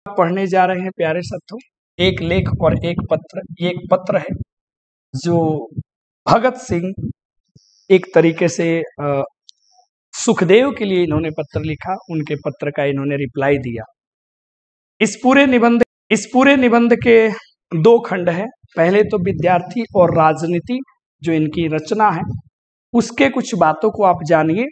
पढ़ने जा रहे हैं प्यारे साथियों, एक लेख और एक पत्र। ये एक पत्र है जो भगत सिंह एक तरीके से सुखदेव के लिए इन्होंने पत्र लिखा, उनके पत्र का इन्होंने रिप्लाई दिया। इस पूरे निबंध के दो खंड है। पहले तो विद्यार्थी और राजनीति जो इनकी रचना है उसके कुछ बातों को आप जानिए,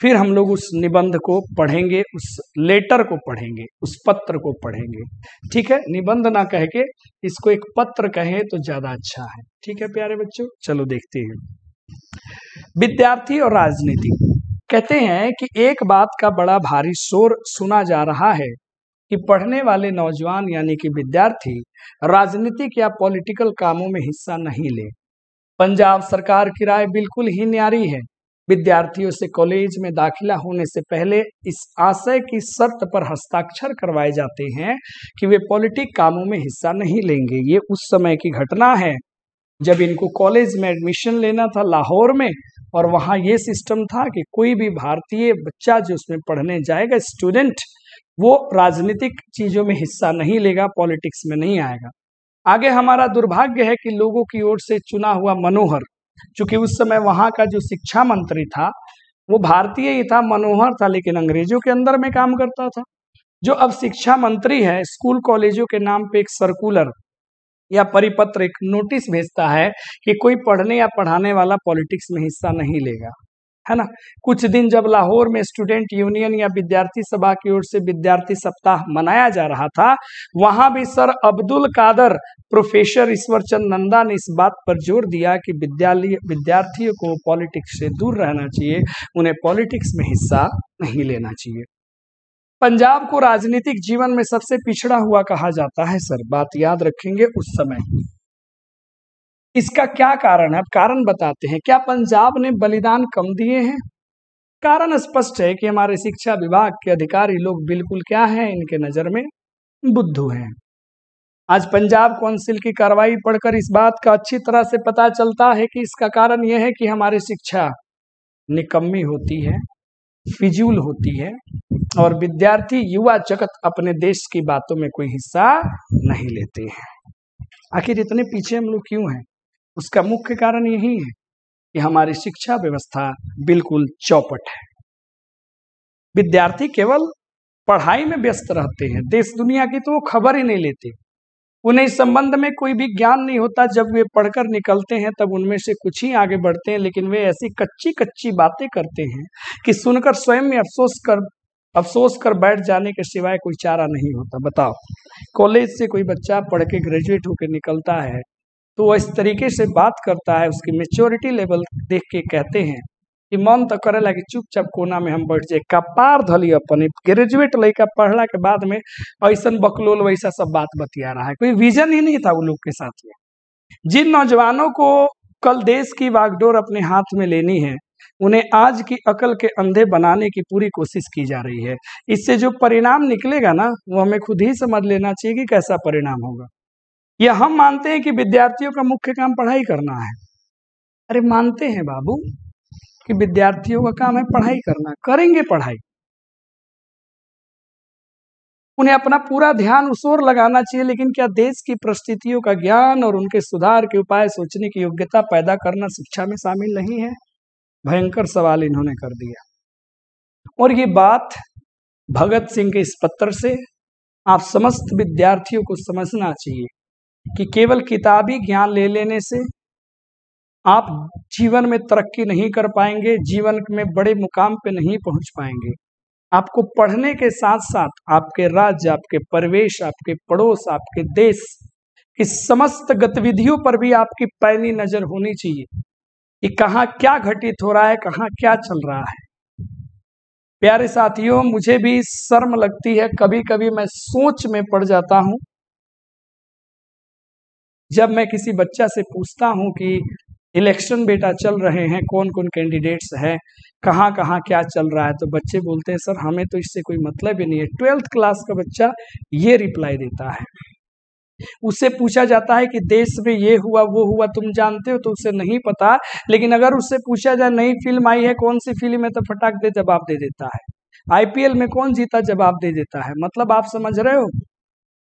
फिर हम लोग उस निबंध को पढ़ेंगे, उस लेटर को पढ़ेंगे, उस पत्र को पढ़ेंगे। ठीक है, निबंध ना कह के इसको एक पत्र कहे तो ज्यादा अच्छा है। ठीक है प्यारे बच्चों, चलो देखते हैं। विद्यार्थी और राजनीति कहते हैं कि एक बात का बड़ा भारी शोर सुना जा रहा है कि पढ़ने वाले नौजवान यानी कि विद्यार्थी राजनीतिक या पॉलिटिकल कामों में हिस्सा नहीं ले। पंजाब सरकार की राय बिल्कुल ही न्यारी है। विद्यार्थियों से कॉलेज में दाखिला होने से पहले इस आशय की शर्त पर हस्ताक्षर करवाए जाते हैं कि वे पॉलिटिक कामों में हिस्सा नहीं लेंगे। ये उस समय की घटना है जब इनको कॉलेज में एडमिशन लेना था लाहौर में, और वहाँ ये सिस्टम था कि कोई भी भारतीय बच्चा जो उसमें पढ़ने जाएगा, स्टूडेंट, वो राजनीतिक चीजों में हिस्सा नहीं लेगा, पॉलिटिक्स में नहीं आएगा। आगे हमारा दुर्भाग्य है कि लोगों की ओर से चुना हुआ मनोहर, चूंकि उस समय वहां का जो शिक्षा मंत्री था वो भारतीय ही था, मनोहर था, लेकिन अंग्रेजों के अंदर में काम करता था। जो अब शिक्षा मंत्री है, स्कूल कॉलेजों के नाम पे एक सर्कुलर या परिपत्र, एक नोटिस भेजता है कि कोई पढ़ने या पढ़ाने वाला पॉलिटिक्स में हिस्सा नहीं लेगा, है ना। कुछ दिन जब लाहौर में स्टूडेंट यूनियन या विद्यार्थी सभा की ओर से विद्यार्थी सप्ताह मनाया जा रहा था, वहां भी सर अब्दुल कादर, प्रोफेसर ईश्वरचंद नंदा ने इस बात पर जोर दिया कि विद्यार्थियों को पॉलिटिक्स से दूर रहना चाहिए, उन्हें पॉलिटिक्स में हिस्सा नहीं लेना चाहिए। पंजाब को राजनीतिक जीवन में सबसे पिछड़ा हुआ कहा जाता है सर, बात याद रखेंगे उस समय। इसका क्या कारण है? अब कारण बताते हैं। क्या पंजाब ने बलिदान कम दिए हैं? कारण स्पष्ट है कि हमारे शिक्षा विभाग के अधिकारी लोग बिल्कुल क्या हैं, इनके नजर में बुद्धू हैं। आज पंजाब काउंसिल की कार्रवाई पढ़कर इस बात का अच्छी तरह से पता चलता है कि इसका कारण यह है कि हमारी शिक्षा निकम्मी होती है, फिजूल होती है, और विद्यार्थी युवा जगत अपने देश की बातों में कोई हिस्सा नहीं लेते हैं। आखिर इतने पीछे हम लोग क्यों हैं? उसका मुख्य कारण यही है कि हमारी शिक्षा व्यवस्था बिल्कुल चौपट है। विद्यार्थी केवल पढ़ाई में व्यस्त रहते हैं, देश दुनिया की तो वो खबर ही नहीं लेते, उन्हें इस संबंध में कोई भी ज्ञान नहीं होता। जब वे पढ़कर निकलते हैं तब उनमें से कुछ ही आगे बढ़ते हैं, लेकिन वे ऐसी कच्ची कच्ची बातें करते हैं कि सुनकर स्वयं में अफसोस कर बैठ जाने के सिवाय कोई चारा नहीं होता। बताओ, कॉलेज से कोई बच्चा पढ़ के ग्रेजुएट होकर निकलता है तो वह इस तरीके से बात करता है, उसकी मेच्योरिटी लेवल देख के कहते हैं कि मन तो करेला कि चुपचाप कोना में हम बैठ जाए, कपार धली अपन ग्रेजुएट लड़का पढ़ला के बाद में ऐसा बकलोल वैसा सब बात बतिया रहा है। कोई विजन ही नहीं था वो लोग के साथ में। जिन नौजवानों को कल देश की बागडोर अपने हाथ में लेनी है, उन्हें आज की अकल के अंधे बनाने की पूरी कोशिश की जा रही है। इससे जो परिणाम निकलेगा ना, वो हमें खुद ही समझ लेना चाहिए कि कैसा परिणाम होगा। या हम मानते हैं कि विद्यार्थियों का मुख्य काम पढ़ाई करना है। अरे मानते हैं बाबू कि विद्यार्थियों का काम है पढ़ाई करना, करेंगे पढ़ाई, उन्हें अपना पूरा ध्यान उस ओर लगाना चाहिए, लेकिन क्या देश की परिस्थितियों का ज्ञान और उनके सुधार के उपाय सोचने की योग्यता पैदा करना शिक्षा में शामिल नहीं है? भयंकर सवाल इन्होंने कर दिया। और ये बात भगत सिंह के इस पत्र से आप समस्त विद्यार्थियों को समझना चाहिए कि केवल किताबी ज्ञान ले लेने से आप जीवन में तरक्की नहीं कर पाएंगे, जीवन में बड़े मुकाम पे नहीं पहुंच पाएंगे। आपको पढ़ने के साथ साथ आपके राज्य, आपके परिवेश, आपके पड़ोस, आपके देश की समस्त गतिविधियों पर भी आपकी पैनी नजर होनी चाहिए कि कहाँ क्या घटित हो रहा है, कहाँ क्या चल रहा है। प्यारे साथियों, मुझे भी शर्म लगती है, कभी कभी मैं सोच में पड़ जाता हूं जब मैं किसी बच्चा से पूछता हूं कि इलेक्शन बेटा चल रहे हैं, कौन कौन कैंडिडेट्स हैं, कहाँ कहाँ क्या चल रहा है, तो बच्चे बोलते हैं सर हमें तो इससे कोई मतलब ही नहीं है। 12th क्लास का बच्चा ये रिप्लाई देता है। उससे पूछा जाता है कि देश में ये हुआ वो हुआ तुम जानते हो, तो उसे नहीं पता, लेकिन अगर उससे पूछा जाए नई फिल्म आई है कौन सी फिल्म है, तो फटाक दे जवाब दे देता है। IPL में कौन जीता, जवाब दे देता है। मतलब आप समझ रहे हो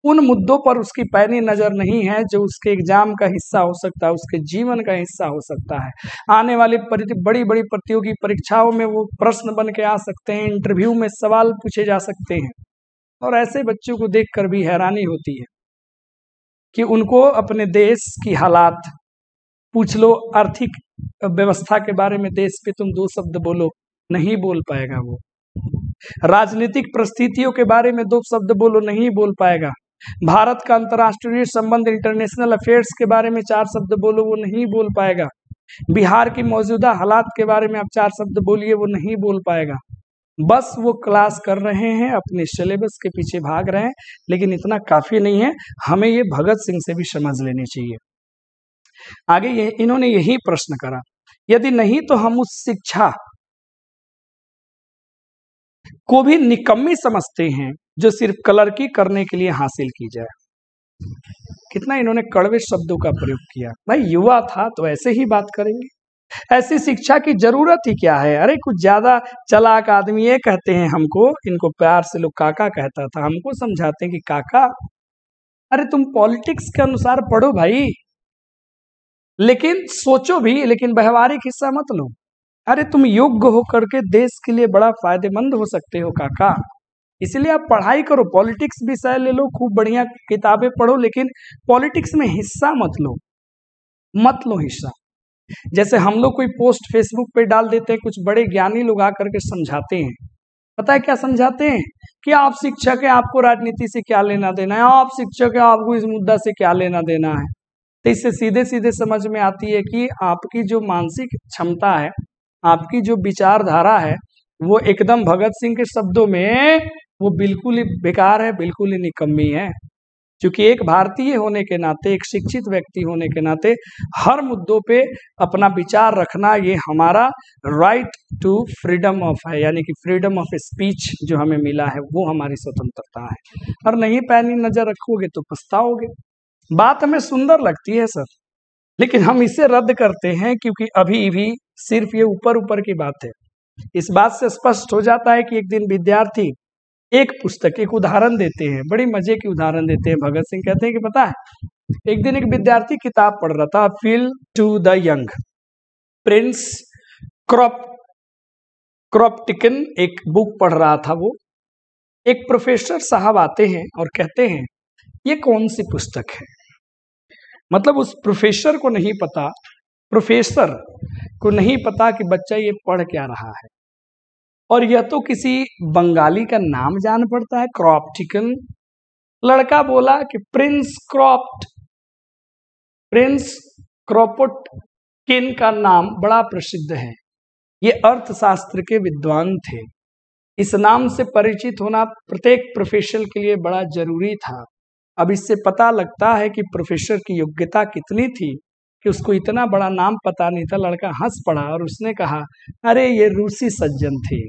उन मुद्दों पर उसकी पैनी नजर नहीं है जो उसके एग्जाम का हिस्सा हो सकता है, उसके जीवन का हिस्सा हो सकता है। आने वाली बड़ी बड़ी प्रतियोगी परीक्षाओं में वो प्रश्न बन के आ सकते हैं, इंटरव्यू में सवाल पूछे जा सकते हैं। और ऐसे बच्चों को देखकर भी हैरानी होती है कि उनको अपने देश की हालात पूछ लो, आर्थिक व्यवस्था के बारे में देश पे तुम 2 शब्द बोलो, नहीं बोल पाएगा वो। राजनीतिक परिस्थितियों के बारे में 2 शब्द बोलो, नहीं बोल पाएगा। भारत का अंतर्राष्ट्रीय संबंध, इंटरनेशनल अफेयर्स के बारे में 4 शब्द बोलो, वो नहीं बोल पाएगा। बिहार की मौजूदा हालात के बारे में आप 4 शब्द बोलिए, वो नहीं बोल पाएगा। बस वो क्लास कर रहे हैं, अपने सिलेबस के पीछे भाग रहे हैं, लेकिन इतना काफी नहीं है। हमें ये भगत सिंह से भी समझ लेनी चाहिए। आगे इन्होंने यही प्रश्न करा, यदि नहीं तो हम उस शिक्षा को भी निकम्मी समझते हैं जो सिर्फ क्लर्की करने के लिए हासिल की जाए। कितना इन्होंने कड़वे शब्दों का प्रयोग किया। भाई युवा था तो ऐसे ही बात करेंगे, ऐसी शिक्षा की जरूरत ही क्या है। अरे कुछ ज्यादा चालाक आदमी ये कहते हैं हमको, इनको प्यार से लोग काका कहता था, हमको समझाते हैं कि काका अरे तुम पॉलिटिक्स के अनुसार पढ़ो भाई, लेकिन सोचो भी, लेकिन व्यवहारिक हिस्सा मत लो। अरे तुम योग्य होकर के देश के लिए बड़ा फायदेमंद हो सकते हो काका, इसलिए आप पढ़ाई करो, पॉलिटिक्स विषय ले लो, खूब बढ़िया किताबें पढ़ो, लेकिन पॉलिटिक्स में हिस्सा मत लो हिस्सा। जैसे हम लोग कोई पोस्ट फेसबुक पे डाल देते हैं, कुछ बड़े ज्ञानी लोग आकर के समझाते हैं। पता है क्या समझाते हैं? कि आप शिक्षक है, आपको राजनीति से क्या लेना देना है, आप शिक्षक है, आपको इस मुद्दा से क्या लेना देना है। तो इससे सीधे सीधे समझ में आती है कि आपकी जो मानसिक क्षमता है, आपकी जो विचारधारा है, वो एकदम भगत सिंह के शब्दों में वो बिल्कुल ही बेकार है, बिल्कुल ही निकम्मी है। क्योंकि एक भारतीय होने के नाते, एक शिक्षित व्यक्ति होने के नाते हर मुद्दों पे अपना विचार रखना, ये हमारा राइट टू फ्रीडम ऑफ है, यानी कि फ्रीडम ऑफ स्पीच जो हमें मिला है, वो हमारी स्वतंत्रता है। और नहीं पैनी नजर रखोगे तो पछताओगे। बात हमें सुंदर लगती है सर, लेकिन हम इसे रद्द करते हैं क्योंकि अभी भी सिर्फ ये ऊपर ऊपर की बात है। इस बात से स्पष्ट हो जाता है कि एक दिन विद्यार्थी एक पुस्तक, एक उदाहरण देते हैं, बड़ी मजे की उदाहरण देते हैं भगत सिंह। कहते हैं कि पता है, एक दिन एक विद्यार्थी किताब पढ़ रहा था, appeal to the young, prince Kropotkin एक बुक पढ़ रहा था वो। एक प्रोफेसर साहब आते हैं और कहते हैं ये कौन सी पुस्तक है। मतलब उस प्रोफेसर को नहीं पता कि बच्चा ये पढ़ क्या रहा है। और यह तो किसी बंगाली का नाम जान पड़ता है, क्रॉपटिकन। लड़का बोला कि प्रिंस क्रॉपोटकिन का नाम बड़ा प्रसिद्ध है, ये अर्थशास्त्र के विद्वान थे, इस नाम से परिचित होना प्रत्येक प्रोफेसर के लिए बड़ा जरूरी था। अब इससे पता लगता है कि प्रोफेसर की योग्यता कितनी थी कि उसको इतना बड़ा नाम पता नहीं था। लड़का हंस पड़ा और उसने कहा, अरे ये रूसी सज्जन थे।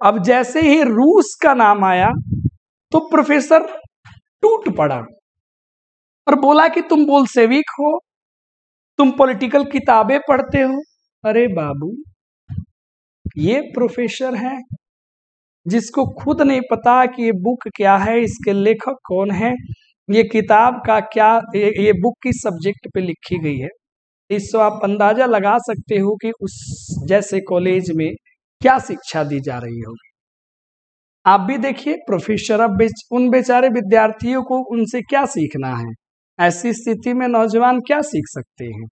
अब जैसे ही रूस का नाम आया तो प्रोफेसर टूट पड़ा और बोला कि तुम बोल्शेविक हो, तुम पॉलिटिकल किताबें पढ़ते हो। अरे बाबू, ये प्रोफेसर है जिसको खुद नहीं पता कि ये बुक क्या है, इसके लेखक कौन है, ये किताब का क्या, ये बुक किस सब्जेक्ट पे लिखी गई है। इससे आप अंदाजा लगा सकते हो कि उस जैसे कॉलेज में क्या शिक्षा दी जा रही होगी। आप भी देखिए, प्रोफेसर अब उन बेचारे विद्यार्थियों को उनसे क्या सीखना है। ऐसी स्थिति में नौजवान क्या सीख सकते हैं।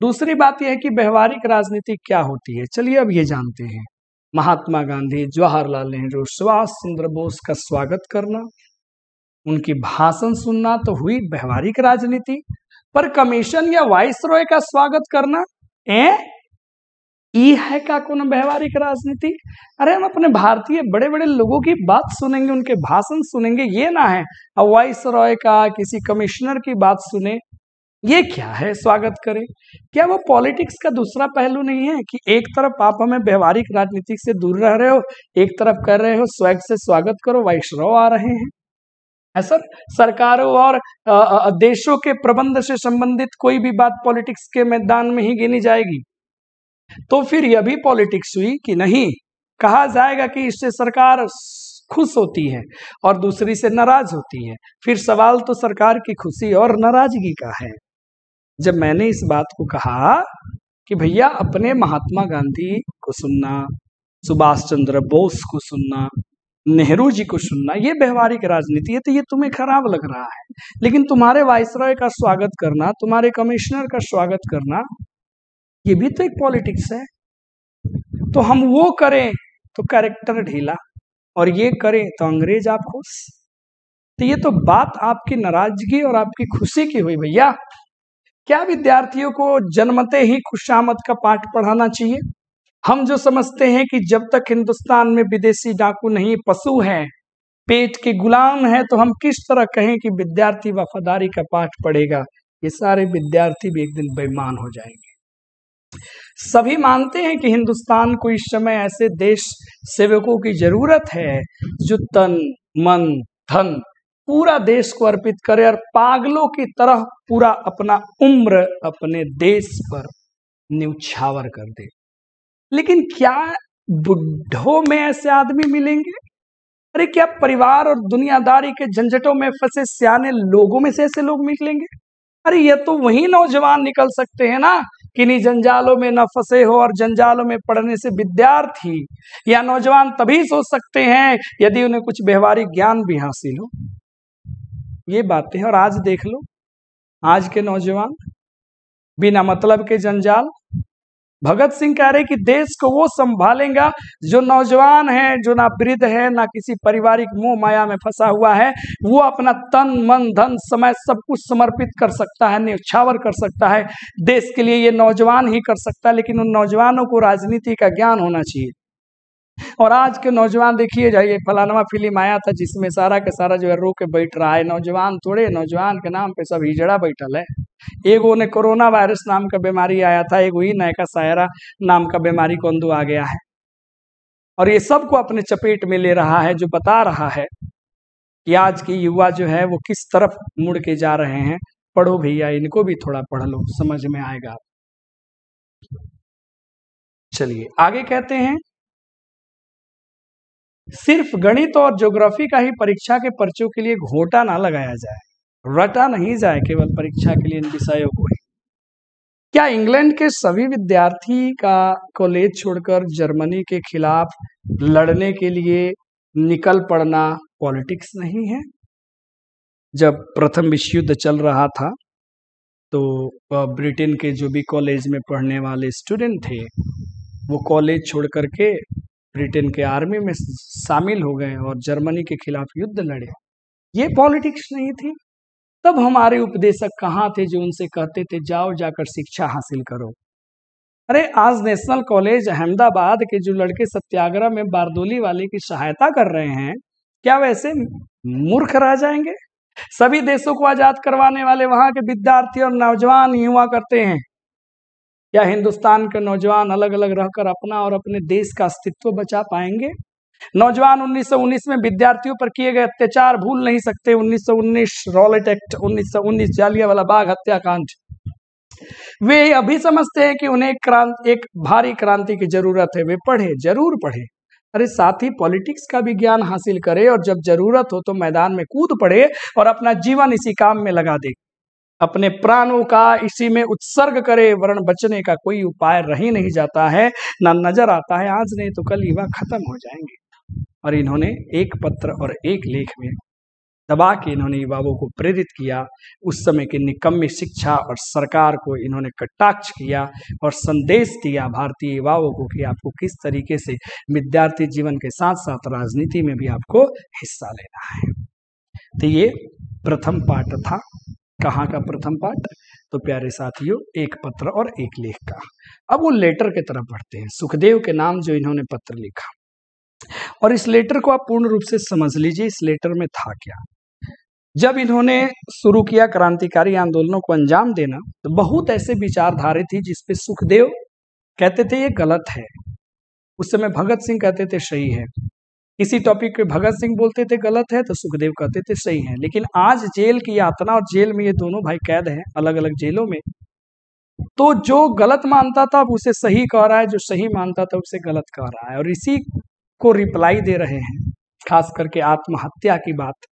दूसरी बात यह है कि व्यवहारिक राजनीति क्या होती है। चलिए अब ये जानते हैं। महात्मा गांधी, जवाहरलाल नेहरू, सुभाष चंद्र बोस का स्वागत करना, उनकी भाषण सुनना तो हुई व्यवहारिक राजनीति, पर कमीशन या वाइसरॉय का स्वागत करना ये है क्या कोनो व्यवहारिक राजनीति। अरे हम अपने भारतीय बड़े बड़े लोगों की बात सुनेंगे, उनके भाषण सुनेंगे, ये ना है वाइसरॉय का, किसी कमिश्नर की बात सुने, ये क्या है स्वागत करें। क्या वो पॉलिटिक्स का दूसरा पहलू नहीं है कि एक तरफ आप हमें व्यवहारिक राजनीति से दूर रह रहे हो, एक तरफ कर रहे हो स्वैग से स्वागत करो, वाइसरॉय आ रहे हैं। ऐसा सरकारों और देशों के प्रबंध से संबंधित कोई भी बात पॉलिटिक्स के मैदान में ही गिनी जाएगी। तो फिर यह भी पॉलिटिक्स हुई कि नहीं। कहा जाएगा कि इससे सरकार खुश होती है और दूसरी से नाराज होती है। फिर सवाल तो सरकार की खुशी और नाराजगी का है। जब मैंने इस बात को कहा कि भैया अपने महात्मा गांधी को सुनना, सुभाष चंद्र बोस को सुनना, नेहरू जी को सुनना, ये व्यवहारिक राजनीति है, तो ये तुम्हें खराब लग रहा है। लेकिन तुम्हारे वाइसरॉय का स्वागत करना, तुम्हारे कमिश्नर का स्वागत करना, ये भी तो एक पॉलिटिक्स है। तो हम वो करें तो कैरेक्टर ढीला, और ये करें तो अंग्रेज आप खुश। तो ये तो बात आपकी नाराजगी और आपकी खुशी की हुई भैया। क्या विद्यार्थियों को जन्मते ही खुशामद का पाठ पढ़ाना चाहिए? हम जो समझते हैं कि जब तक हिंदुस्तान में विदेशी डाकू नहीं पशु हैं, पेट के गुलाम हैं, तो हम किस तरह कहें कि विद्यार्थी वफादारी का पाठ पढ़ेगा? ये सारे विद्यार्थी भी एक दिन बेईमान हो जाएंगे। सभी मानते हैं कि हिंदुस्तान को इस समय ऐसे देश सेवकों की जरूरत है जो तन मन धन पूरा देश को अर्पित करे और पागलों की तरह पूरा अपना उम्र अपने देश पर न्यौछावर कर दे। लेकिन क्या बुढ़ों में ऐसे आदमी मिलेंगे? अरे क्या परिवार और दुनियादारी के झंझटों में फंसे सियाने लोगों में से ऐसे लोग मिलेंगे? अरे ये तो वही नौजवान निकल सकते हैं ना, किन्हीं जंजालों में न फंसे हो और जंजालों में पड़ने से विद्यार्थी या नौजवान तभी सोच सकते हैं यदि उन्हें कुछ व्यवहारिक ज्ञान भी हासिल हो। ये बातें हैं। और आज देख लो, आज के नौजवान बिना मतलब के जंजाल। भगत सिंह कह रहे कि देश को वो संभालेगा जो नौजवान है, जो ना वृद्ध है, ना किसी पारिवारिक मोह माया में फंसा हुआ है। वो अपना तन मन धन समय सब कुछ समर्पित कर सकता है, न्यौछावर कर सकता है देश के लिए। ये नौजवान ही कर सकता है, लेकिन उन नौजवानों को राजनीति का ज्ञान होना चाहिए। और आज के नौजवान देखिए जाइए, फलानवा फिल्म आया था जिसमें सारा का सारा जो है रो के बैठ रहा है। नौजवान थोड़े, नौजवान के नाम पे सब हिजड़ा बैठल है। एगो ने कोरोना वायरस नाम का बीमारी आया था, एक वही नयका सायरा नाम का बीमारी कोंदू आ गया है, और ये सबको अपने चपेट में ले रहा है, जो बता रहा है कि आज की युवा जो है वो किस तरफ मुड़ के जा रहे हैं। पढ़ो भैया, इनको भी थोड़ा पढ़ लो, समझ में आएगा। चलिए आगे कहते हैं, सिर्फ गणित और ज्योग्राफी का ही परीक्षा के पर्चों के लिए घोटा ना लगाया जाए, रटा नहीं जाए केवल परीक्षा के लिए इन विषयों को ही। क्या इंग्लैंड के सभी विद्यार्थी का कॉलेज छोड़कर जर्मनी के खिलाफ लड़ने के लिए निकल पड़ना पॉलिटिक्स नहीं है? जब प्रथम विश्व युद्ध चल रहा था तो ब्रिटेन के जो भी कॉलेज में पढ़ने वाले स्टूडेंट थे वो कॉलेज छोड़ करके ब्रिटेन के आर्मी में शामिल हो गए और जर्मनी के खिलाफ युद्ध लड़े। ये पॉलिटिक्स नहीं थी? तब हमारे उपदेशक कहाँ थे जो उनसे कहते थे जाओ जाकर शिक्षा हासिल करो? अरे आज नेशनल कॉलेज अहमदाबाद के जो लड़के सत्याग्रह में बारदोली वाले की सहायता कर रहे हैं, क्या वैसे मूर्ख रह जाएंगे? सभी देशों को आजाद करवाने वाले वहां के विद्यार्थी और नौजवान ही हुआ करते हैं। क्या हिंदुस्तान के नौजवान अलग अलग रहकर अपना और अपने देश का अस्तित्व बचा पाएंगे? नौजवान 1919 में विद्यार्थियों पर किए गए अत्याचार भूल नहीं सकते। 1919 रॉलेट एक्ट, 1919 जालियांवाला बाग हत्याकांड। वे अभी समझते हैं कि उन्हें एक भारी क्रांति की जरूरत है। वे पढ़े, जरूर पढ़े, अरे साथ ही पॉलिटिक्स का भी ज्ञान हासिल करे और जब जरूरत हो तो मैदान में कूद पड़े और अपना जीवन इसी काम में लगा दे, अपने प्राणों का इसी में उत्सर्ग करे, वरन बचने का कोई उपाय रह ही नहीं जाता है, ना नजर आता है। आज नहीं तो कल युवा खत्म हो जाएंगे। और इन्होंने एक पत्र और एक लेख में दबा के इन्होंने युवाओं को प्रेरित किया। उस समय की निकम्मी शिक्षा और सरकार को इन्होंने कटाक्ष किया और संदेश दिया भारतीय युवाओं को कि आपको किस तरीके से विद्यार्थी जीवन के साथ साथ राजनीति में भी आपको हिस्सा लेना है। तो ये प्रथम पाठ था। कहाँ का प्रथम पाठ? तो प्यारे साथियों, एक पत्र और एक लेख का। अब वो लेटर की तरफ बढ़ते हैं। सुखदेव के नाम जो इन्होंने पत्र लिखा, और इस लेटर को आप पूर्ण रूप से समझ लीजिए। इस लेटर में था क्या? जब इन्होंने शुरू किया क्रांतिकारी आंदोलनों को अंजाम देना, तो बहुत ऐसे विचारधारे थी जिसपे सुखदेव कहते थे ये गलत है, उस समय भगत सिंह कहते थे सही है। इसी टॉपिक पे भगत सिंह बोलते थे गलत है, तो सुखदेव कहते थे सही है। लेकिन आज जेल की यातना और जेल में ये दोनों भाई कैद हैं, अलग अलग जेलों में। तो जो गलत मानता था उसे सही कह रहा है, जो सही मानता था उसे गलत कह रहा है, और इसी को रिप्लाई दे रहे हैं खास करके आत्महत्या की बात।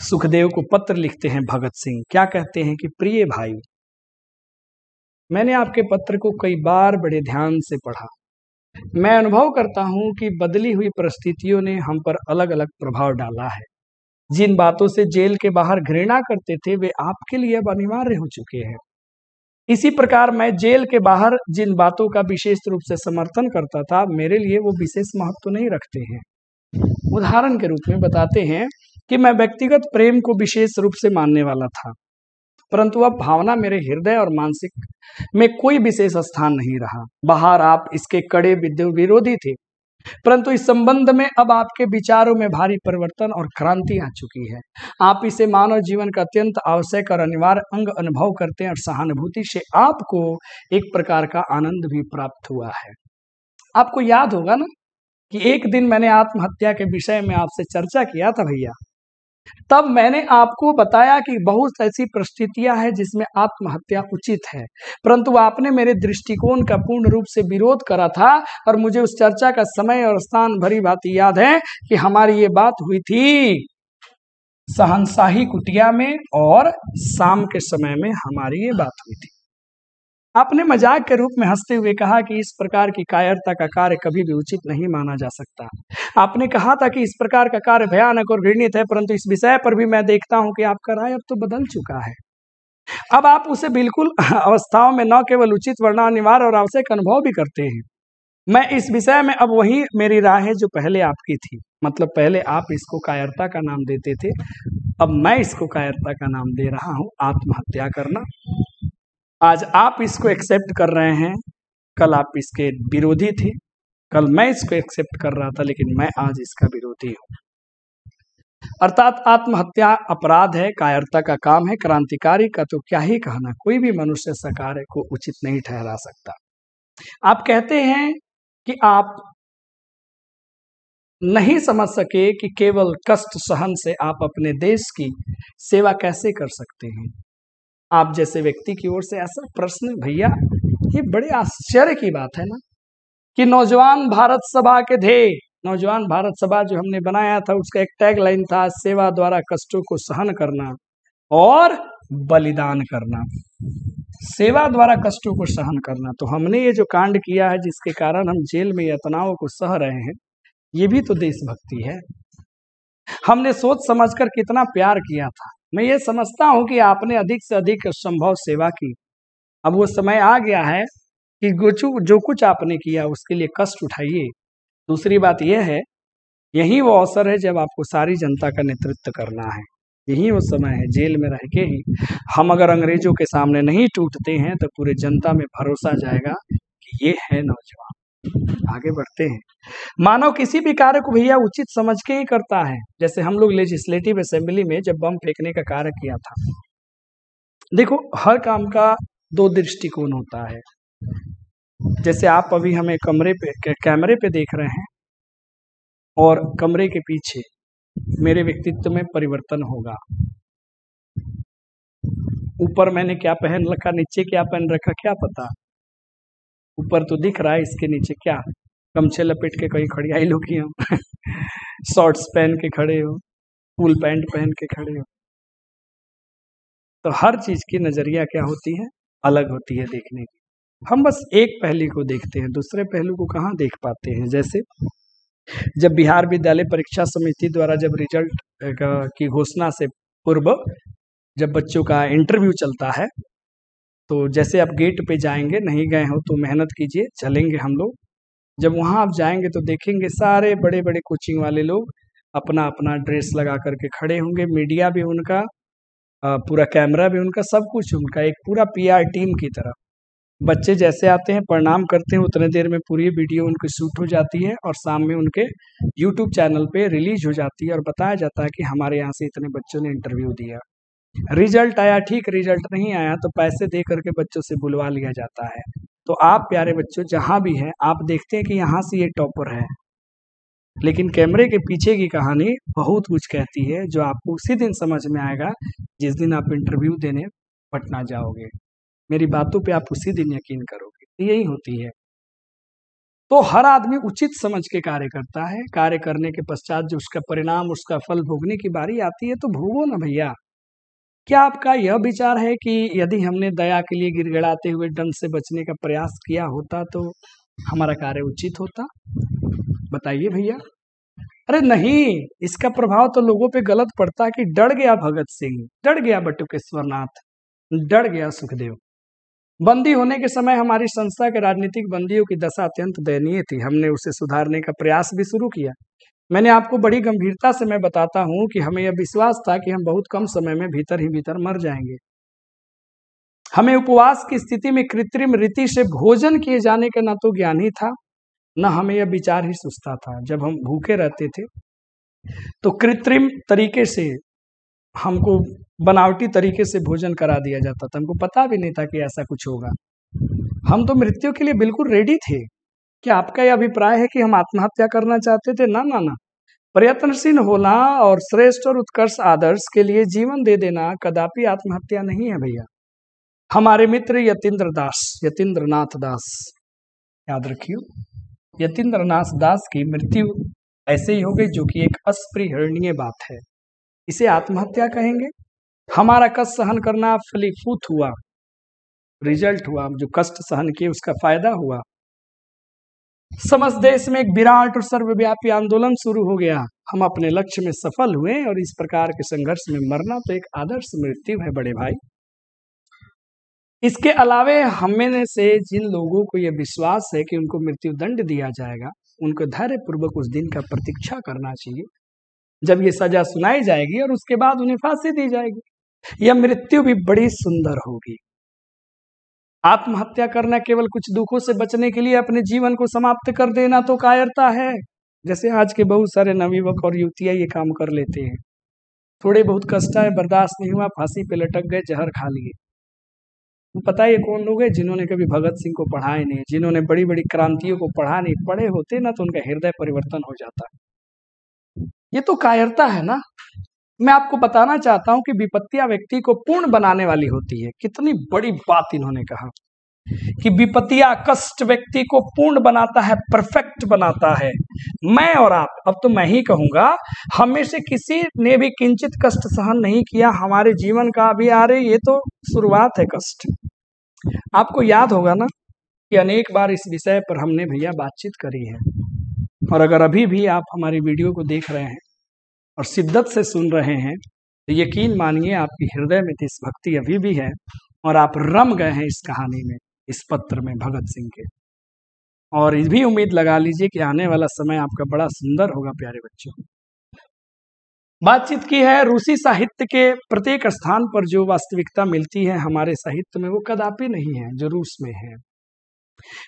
सुखदेव को पत्र लिखते हैं भगत सिंह, क्या कहते हैं कि प्रिय भाई, मैंने आपके पत्र को कई बार बड़े ध्यान से पढ़ा। मैं अनुभव करता हूं कि बदली हुई परिस्थितियों ने हम पर अलग अलग प्रभाव डाला है। जिन बातों से जेल के बाहर घृणा करते थे वे आपके लिए अब अनिवार्य हो चुके हैं। इसी प्रकार मैं जेल के बाहर जिन बातों का विशेष रूप से समर्थन करता था, मेरे लिए वो विशेष महत्व नहीं रखते हैं। उदाहरण के रूप में बताते हैं कि मैं व्यक्तिगत प्रेम को विशेष रूप से मानने वाला था, परंतु अब भावना मेरे हृदय और मानसिक में कोई विशेष स्थान नहीं रहा। बाहर आप इसके कड़े विरोधी थे, परंतु इस संबंध में अब आपके विचारों में भारी परिवर्तन और क्रांति आ चुकी है। आप इसे मानव जीवन का अत्यंत आवश्यक और अनिवार्य अंग अनुभव करते हैं और सहानुभूति से आपको एक प्रकार का आनंद भी प्राप्त हुआ है। आपको याद होगा ना कि एक दिन मैंने आत्महत्या के विषय में आपसे चर्चा किया था भैया। तब मैंने आपको बताया कि बहुत ऐसी परिस्थितियां हैं जिसमें आत्महत्या उचित है, परंतु आपने मेरे दृष्टिकोण का पूर्ण रूप से विरोध करा था। और मुझे उस चर्चा का समय और स्थान भली भांति याद है कि हमारी ये बात हुई थी शहंशाही कुटिया में, और शाम के समय में हमारी ये बात हुई थी। आपने मजाक के रूप में हंसते हुए कहा कि इस प्रकार की कायरता का कार्य कभी भी उचित नहीं माना जा सकता। आपने कहा था कि इस प्रकार का कार्य भयानक और घृणित है, परंतु इस विषय पर भी मैं देखता हूं कि आपका राय अब तो बदल चुका है। अब आप उसे बिल्कुल अवस्थाओं में न केवल उचित वरना अनिवार्य और आवश्यक अनुभव भी करते हैं। मैं इस विषय में अब वही मेरी राय है जो पहले आपकी थी। मतलब पहले आप इसको कायरता का नाम देते थे, अब मैं इसको कायरता का नाम दे रहा हूं, आत्महत्या करना। आज आप इसको एक्सेप्ट कर रहे हैं, कल आप इसके विरोधी थे। कल मैं इसको एक्सेप्ट कर रहा था, लेकिन मैं आज इसका विरोधी हूं। अर्थात आत्महत्या अपराध है, कायरता का काम है। क्रांतिकारी का तो क्या ही कहना, कोई भी मनुष्य ऐसा कार्य को उचित नहीं ठहरा सकता। आप कहते हैं कि आप नहीं समझ सके कि केवल कष्ट सहन से आप अपने देश की सेवा कैसे कर सकते हैं। आप जैसे व्यक्ति की ओर से ऐसा प्रश्न, भैया ये बड़े आश्चर्य की बात है ना कि नौजवान भारत सभा के ध्येय, नौजवान भारत सभा जो हमने बनाया था उसका एक टैग लाइन था, सेवा द्वारा कष्टों को सहन करना और बलिदान करना। सेवा द्वारा कष्टों को सहन करना। तो हमने ये जो कांड किया है जिसके कारण हम जेल में यातनाओं को सह रहे हैं, ये भी तो देशभक्ति है। हमने सोच समझकर कितना प्यार किया था। मैं ये समझता हूं कि आपने अधिक से अधिक संभव सेवा की। अब वो समय आ गया है कि जो कुछ आपने किया उसके लिए कष्ट उठाइए। दूसरी बात यह है, यही वो अवसर है जब आपको सारी जनता का नेतृत्व करना है। यही वो समय है, जेल में रह के ही हम अगर अंग्रेजों के सामने नहीं टूटते हैं तो पूरे जनता में भरोसा जाएगा कि ये है नौजवान। आगे बढ़ते हैं। मानव किसी भी कार्य को भैया उचित समझ के ही करता है। जैसे हम लोग लेजिस्लेटिव असेंबली में जब बम फेंकने का कार्य किया था, देखो हर काम का दो दृष्टिकोण होता है। जैसे आप अभी हमें कैमरे पे देख रहे हैं और कमरे के पीछे मेरे व्यक्तित्व में परिवर्तन होगा। ऊपर मैंने क्या पहन रखा, नीचे क्या पहन रखा, क्या पता। ऊपर तो दिख रहा है, इसके नीचे क्या, गमछे लपेट के कहीं खड़ी आई लोग हम शॉर्ट्स पहन के खड़े हो, फुल पैंट पहन के खड़े हो। तो हर चीज की नजरिया क्या होती है, अलग होती है देखने की। हम बस एक पहलू को देखते हैं, दूसरे पहलू को कहाँ देख पाते हैं। जैसे जब बिहार विद्यालय परीक्षा समिति द्वारा जब रिजल्ट की घोषणा से पूर्व जब बच्चों का इंटरव्यू चलता है, तो जैसे आप गेट पे जाएंगे, नहीं गए हो तो मेहनत कीजिए, चलेंगे हम लोग। जब वहाँ आप जाएंगे तो देखेंगे सारे बड़े बड़े कोचिंग वाले लोग अपना अपना ड्रेस लगा करके खड़े होंगे। मीडिया भी उनका, पूरा कैमरा भी उनका, सब कुछ उनका, एक पूरा पीआर टीम की तरह। बच्चे जैसे आते हैं, प्रणाम करते हैं, उतने देर में पूरी वीडियो उनकी शूट हो जाती है और शाम में उनके यूट्यूब चैनल पे रिलीज हो जाती है और बताया जाता है कि हमारे यहाँ से इतने बच्चों ने इंटरव्यू दिया। रिजल्ट आया, ठीक, रिजल्ट नहीं आया तो पैसे दे करके बच्चों से बुलवा लिया जाता है। तो आप प्यारे बच्चों जहाँ भी हैं, आप देखते हैं कि यहाँ से ये टॉपर है, लेकिन कैमरे के पीछे की कहानी बहुत कुछ कहती है, जो आपको उसी दिन समझ में आएगा जिस दिन आप इंटरव्यू देने पटना जाओगे। मेरी बातों पे आप उसी दिन यकीन करोगे। यही होती है। तो हर आदमी उचित समझ के कार्य करता है। कार्य करने के पश्चात जो उसका परिणाम, उसका फल भोगने की बारी आती है तो भोगो ना भैया। क्या आपका यह विचार है कि यदि हमने दया के लिए गिड़गिड़ाते हुए दंड से बचने का प्रयास किया होता तो हमारा कार्य उचित होता? बताइए भैया। अरे नहीं, इसका प्रभाव तो लोगों पे गलत पड़ता है कि डर गया भगत सिंह, डर गया बटुकेश्वर नाथ, डर गया सुखदेव। बंदी होने के समय हमारी संस्था के राजनीतिक बंदियों की दशा अत्यंत दयनीय थी। हमने उसे सुधारने का प्रयास भी शुरू किया। मैंने आपको बड़ी गंभीरता से मैं बताता हूं कि हमें यह विश्वास था कि हम बहुत कम समय में भीतर ही भीतर मर जाएंगे। हमें उपवास की स्थिति में कृत्रिम रीति से भोजन किए जाने का न तो ज्ञान ही था, न हमें यह विचार ही सुझता था। जब हम भूखे रहते थे तो कृत्रिम तरीके से हमको बनावटी तरीके से भोजन करा दिया जाता था। हमको पता भी नहीं था कि ऐसा कुछ होगा। हम तो मृत्यु के लिए बिल्कुल रेडी थे। क्या आपका यह अभिप्राय है कि हम आत्महत्या करना चाहते थे? ना ना ना। प्रयत्नशील होना और श्रेष्ठ और उत्कर्ष आदर्श के लिए जीवन दे देना कदापि आत्महत्या नहीं है भैया। हमारे मित्र यतीन्द्रनाथ दास, याद रखियो, यतीन्द्रनाथ दास की मृत्यु ऐसे ही हो गई, जो कि एक अस्पृहणीय बात है। इसे आत्महत्या कहेंगे? हमारा कष्ट सहन करना फलीभूत हुआ, रिजल्ट हुआ। जो कष्ट सहन किए उसका फायदा हुआ। समस्त देश में एक विराट और सर्वव्यापी आंदोलन शुरू हो गया। हम अपने लक्ष्य में सफल हुए और इस प्रकार के संघर्ष में मरना तो एक आदर्श मृत्यु है बड़े भाई। इसके अलावे हमें से जिन लोगों को यह विश्वास है कि उनको मृत्यु दंड दिया जाएगा, उनको धैर्य पूर्वक उस दिन का प्रतीक्षा करना चाहिए जब ये सजा सुनाई जाएगी और उसके बाद उन्हें फांसी दी जाएगी। यह मृत्यु भी बड़ी सुंदर होगी। आत्महत्या करना केवल कुछ दुखों से बचने के लिए अपने जीवन को समाप्त कर देना तो कायरता है। जैसे आज के बहुत सारे नवयुवक और युवतियां ये काम कर लेते हैं। थोड़े बहुत कष्ट आए, बर्दाश्त नहीं हुआ, फांसी पे लटक गए, जहर खा लिए। पता है ये कौन लोग हैं? जिन्होंने कभी भगत सिंह को पढ़ा ही नहीं, जिन्होंने बड़ी बड़ी क्रांतियों को पढ़ा नहीं। पढ़े होते ना तो उनका हृदय परिवर्तन हो जाता। ये तो कायरता है ना। मैं आपको बताना चाहता हूं कि विपत्तियां व्यक्ति को पूर्ण बनाने वाली होती है। कितनी बड़ी बात इन्होंने कहा कि विपत्तियां, कष्ट व्यक्ति को पूर्ण बनाता है, परफेक्ट बनाता है। मैं और आप, अब तो मैं ही कहूंगा, हमें से किसी ने भी किंचित कष्ट सहन नहीं किया हमारे जीवन का। अभी आ रहे, ये तो शुरुआत है कष्ट। आपको याद होगा ना कि अनेक बार इस विषय पर हमने भैया बातचीत करी है। और अगर अभी भी आप हमारी वीडियो को देख रहे हैं और शिद्दत से सुन रहे हैं तो यकीन मानिए आपकी हृदय में देशभक्ति अभी भी है और आप रम गए हैं इस कहानी में, इस पत्र में भगत सिंह के। और ये भी उम्मीद लगा लीजिए कि आने वाला समय आपका बड़ा सुंदर होगा प्यारे बच्चों। बातचीत की है रूसी साहित्य के प्रत्येक स्थान पर जो वास्तविकता मिलती है हमारे साहित्य में, वो कदापि नहीं है जो रूस में है।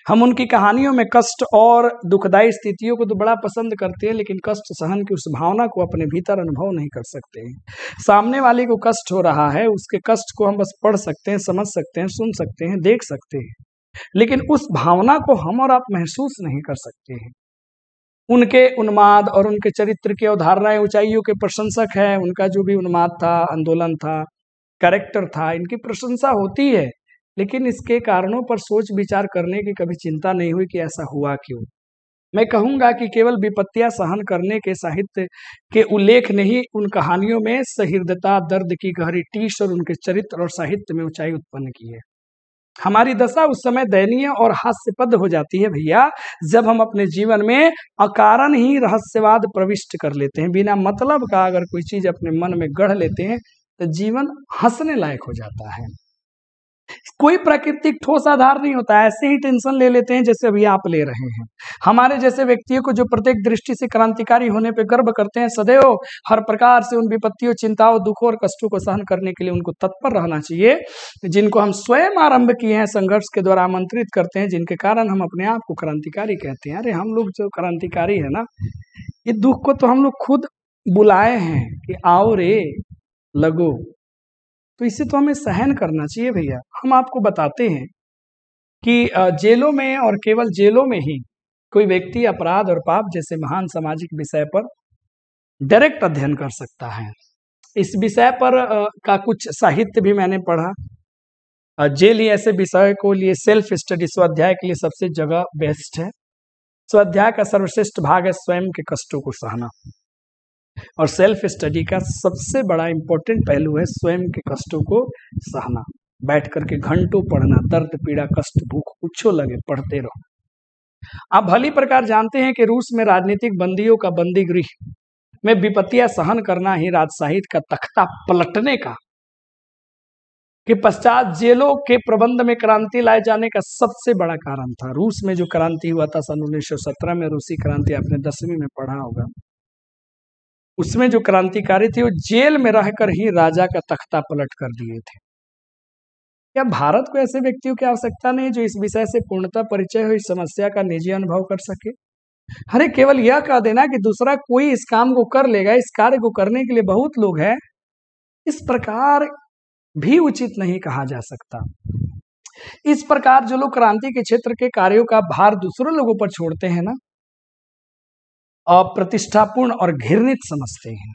हम उनकी कहानियों में कष्ट और दुखदायी स्थितियों को तो बड़ा पसंद करते हैं, लेकिन कष्ट सहन की उस भावना को अपने भीतर अनुभव नहीं कर सकते हैं। सामने वाले को कष्ट हो रहा है, उसके कष्ट को हम बस पढ़ सकते हैं, समझ सकते हैं, सुन सकते हैं, देख सकते हैं, लेकिन उस भावना को हम और आप महसूस नहीं कर सकते हैं। उनके उन्माद और उनके चरित्र की अवधारणाएं ऊंचाइयों के प्रशंसक है। उनका जो भी उन्माद था, आंदोलन था, कैरेक्टर था, इनकी प्रशंसा होती है, लेकिन इसके कारणों पर सोच विचार करने की कभी चिंता नहीं हुई कि ऐसा हुआ क्यों। मैं कहूंगा कि केवल विपत्तियां सहन करने के साहित्य के उल्लेख ने ही उन कहानियों में सहृदयता, दर्द की गहरी टीस और उनके चरित्र और साहित्य में ऊंचाई उत्पन्न की है। हमारी दशा उस समय दयनीय और हास्यपद हो जाती है भैया, जब हम अपने जीवन में अकारण ही रहस्यवाद प्रविष्ट कर लेते हैं। बिना मतलब का अगर कोई चीज अपने मन में गढ़ लेते हैं तो जीवन हंसने लायक हो जाता है। कोई प्राकृतिक ठोस आधार नहीं होता है, ऐसे ही टेंशन ले लेते हैं जैसे अभी आप ले रहे हैं। हमारे जैसे व्यक्तियों को जो प्रत्येक दृष्टि से क्रांतिकारी होने पे गर्व करते हैं, सदैव हर प्रकार से उन विपत्तियों, चिंताओं, दुखों और कष्टों को सहन करने के लिए उनको तत्पर रहना चाहिए, जिनको हम स्वयं आरंभ किए हैं, संघर्ष के द्वारा आमंत्रित करते हैं, जिनके कारण हम अपने आप को क्रांतिकारी कहते हैं। अरे हम लोग जो क्रांतिकारी है ना, ये दुख को तो हम लोग खुद बुलाए हैं कि आओ रे लगो, तो इसे तो हमें सहन करना चाहिए भैया। हम आपको बताते हैं कि जेलों में और केवल जेलों में ही कोई व्यक्ति अपराध और पाप जैसे महान सामाजिक विषय पर डायरेक्ट अध्ययन कर सकता है। इस विषय पर का कुछ साहित्य भी मैंने पढ़ा। जेल ही ऐसे विषय को लिए सेल्फ स्टडी, स्वाध्याय के लिए सबसे जगह बेस्ट है। स्वाध्याय का सर्वश्रेष्ठ भाग है स्वयं के कष्टों को सहना, और सेल्फ स्टडी का सबसे बड़ा इंपॉर्टेंट पहलू है स्वयं के कष्टों को सहना। बैठ करके घंटों पढ़ना, दर्द पीड़ा कष्ट भूख कुछ लगे पढ़ते रहो। आप भली प्रकार जानते हैं कि रूस में राजनीतिक बंदियों का बंदी गृह में विपत्तियां सहन करना ही राजशाही का तख्ता पलटने का के पश्चात जेलों के प्रबंध में क्रांति लाए जाने का सबसे बड़ा कारण था। रूस में जो क्रांति हुआ था सन 1917 में, रूसी क्रांति आपने 10वीं में पढ़ा होगा, उसमें जो क्रांतिकारी थे वो जेल में रहकर ही राजा का तख्ता पलट कर दिए थे। क्या भारत को ऐसे व्यक्तियों की आवश्यकता नहीं जो इस विषय से पूर्णतः परिचय हो, इस समस्या का निजी अनुभव कर सके? अरे केवल यह कह देना कि दूसरा कोई इस काम को कर लेगा, इस कार्य को करने के लिए बहुत लोग हैं, इस प्रकार भी उचित नहीं कहा जा सकता। इस प्रकार जो लोग क्रांति के क्षेत्र के कार्यों का भार दूसरों लोगों पर छोड़ते हैं ना, अप्रतिष्ठापूर्ण और घृणित समझते हैं।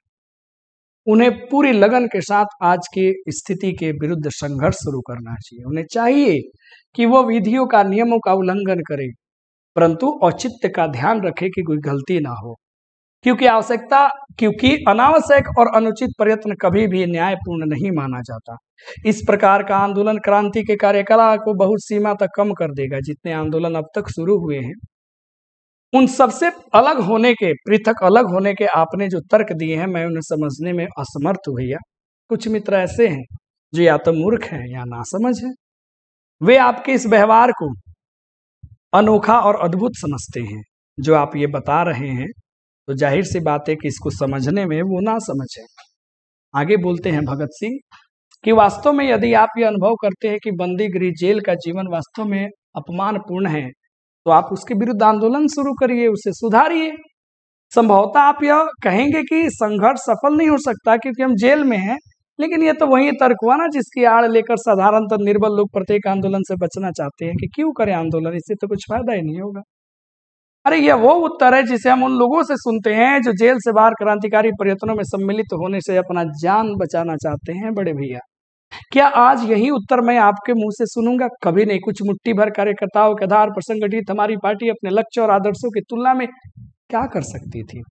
उन्हें पूरी लगन के साथ आज की स्थिति के विरुद्ध संघर्ष शुरू करना चाहिए। उन्हें चाहिए कि वो विधियों का, नियमों का उल्लंघन करे, परंतु औचित्य का ध्यान रखे कि कोई गलती ना हो, क्योंकि अनावश्यक और अनुचित प्रयत्न कभी भी न्यायपूर्ण नहीं माना जाता। इस प्रकार का आंदोलन क्रांति के कार्यकलाप को बहुत सीमा तक कम कर देगा। जितने आंदोलन अब तक शुरू हुए हैं उन सबसे अलग होने के, पृथक अलग होने के आपने जो तर्क दिए हैं, मैं उन्हें समझने में असमर्थ हूं भैया। कुछ मित्र ऐसे हैं जो या तो मूर्ख हैं या नासमझ हैं। वे आपके इस व्यवहार को अनोखा और अद्भुत समझते हैं जो आप ये बता रहे हैं, तो जाहिर सी बात है कि इसको समझने में वो ना समझ है। आगे बोलते हैं भगत सिंह कि वास्तव में यदि आप ये अनुभव करते हैं कि बंदी गृह, जेल का जीवन वास्तव में अपमानपूर्ण है, तो आप उसके विरुद्ध आंदोलन शुरू करिए, उसे सुधारिए। संभवतः आप यह कहेंगे कि संघर्ष सफल नहीं हो सकता क्योंकि हम जेल में हैं, लेकिन ये तो वही तर्क हुआ ना जिसकी आड़ लेकर साधारणतः निर्बल लोग प्रत्येक आंदोलन से बचना चाहते हैं कि क्यों करें आंदोलन, इससे तो कुछ फायदा ही नहीं होगा। अरे यह वो उत्तर है जिसे हम उन लोगों से सुनते हैं जो जेल से बाहर क्रांतिकारी प्रयत्नों में सम्मिलित होने से अपना जान बचाना चाहते हैं। बड़े भैया, क्या आज यही उत्तर मैं आपके मुंह से सुनूंगा? कभी नहीं। कुछ मुट्ठी भर कार्यकर्ताओं के आधार पर संगठित हमारी पार्टी अपने लक्ष्य और आदर्शों की तुलना में क्या कर सकती थी?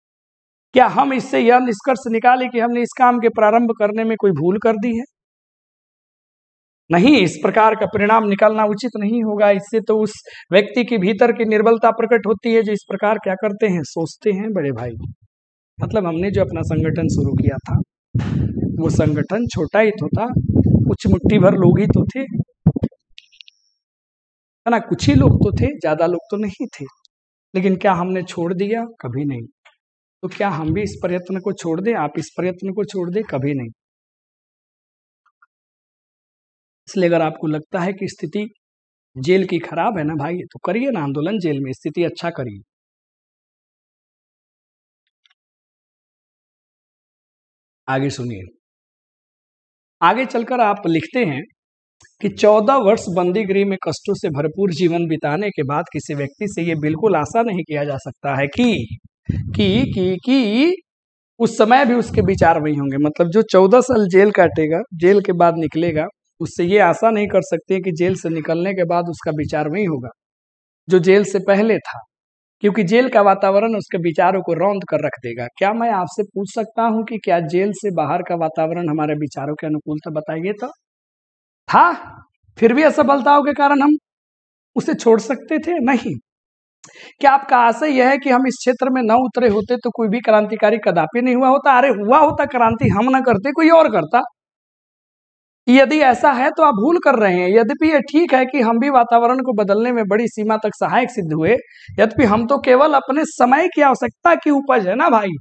क्या हम इससे यह निष्कर्ष निकाले कि हमने इस काम के प्रारंभ करने में कोई भूल कर दी है? नहीं, इस प्रकार का परिणाम निकालना उचित नहीं होगा। इससे तो उस व्यक्ति के भीतर की निर्बलता प्रकट होती है जो इस प्रकार क्या करते हैं, सोचते हैं। बड़े भाई, मतलब हमने जो अपना संगठन शुरू किया था वो संगठन छोटा ही तो था, कुछ मुट्ठी भर लोग ही तो थे, है ना, कुछ ही लोग तो थे, ज्यादा लोग तो नहीं थे। लेकिन क्या हमने छोड़ दिया? कभी नहीं। तो क्या हम भी इस प्रयत्न को छोड़ दें? आप इस प्रयत्न को छोड़ दें? कभी नहीं। इसलिए अगर आपको लगता है कि स्थिति जेल की खराब है ना भाई, तो करिए ना आंदोलन जेल में, स्थिति अच्छा करिए। आगे सुनिए। आगे चलकर आप लिखते हैं कि 14 वर्ष बंदी गृह में कष्टों से भरपूर जीवन बिताने के बाद किसी व्यक्ति से ये बिल्कुल आशा नहीं किया जा सकता है कि उस समय भी उसके विचार वही होंगे। मतलब जो 14 साल जेल काटेगा, जेल के बाद निकलेगा, उससे ये आशा नहीं कर सकते कि जेल से निकलने के बाद उसका विचार वही होगा जो जेल से पहले था, क्योंकि जेल का वातावरण उसके विचारों को रौंद कर रख देगा। क्या मैं आपसे पूछ सकता हूं कि क्या जेल से बाहर का वातावरण हमारे विचारों के अनुकूल था? बताइए तो। था? फिर भी असफलताओं के कारण हम उसे छोड़ सकते थे? नहीं। क्या आपका आशय यह है कि हम इस क्षेत्र में न उतरे होते तो कोई भी क्रांतिकारी कदापि नहीं हुआ होता? अरे हुआ होता, क्रांति हम न करते, कोई और करता। यदि ऐसा है तो आप भूल कर रहे हैं। यद्यपि ये ठीक है कि हम भी वातावरण को बदलने में बड़ी सीमा तक सहायक सिद्ध हुए, यद्यपि हम तो केवल अपने समय की आवश्यकता की उपज है ना भाई।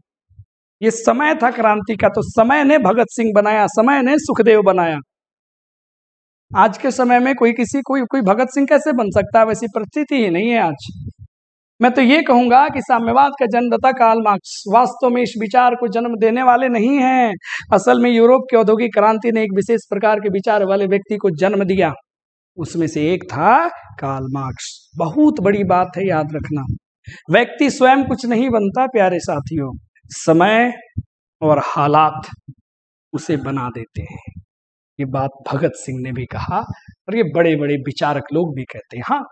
ये समय था क्रांति का, तो समय ने भगत सिंह बनाया, समय ने सुखदेव बनाया। आज के समय में कोई भगत सिंह कैसे बन सकता है? वैसी परिस्थिति ही नहीं है आज। मैं तो ये कहूंगा कि साम्यवाद का जन्मदाता कार्ल मार्क्स वास्तव में इस विचार को जन्म देने वाले नहीं हैं। असल में यूरोप की औद्योगिक क्रांति ने एक विशेष प्रकार के विचार वाले व्यक्ति को जन्म दिया, उसमें से एक था कार्ल मार्क्स। बहुत बड़ी बात है, याद रखना। व्यक्ति स्वयं कुछ नहीं बनता प्यारे साथियों, समय और हालात उसे बना देते हैं। ये बात भगत सिंह ने भी कहा और ये बड़े बड़े विचारक लोग भी कहते हैं। हाँ,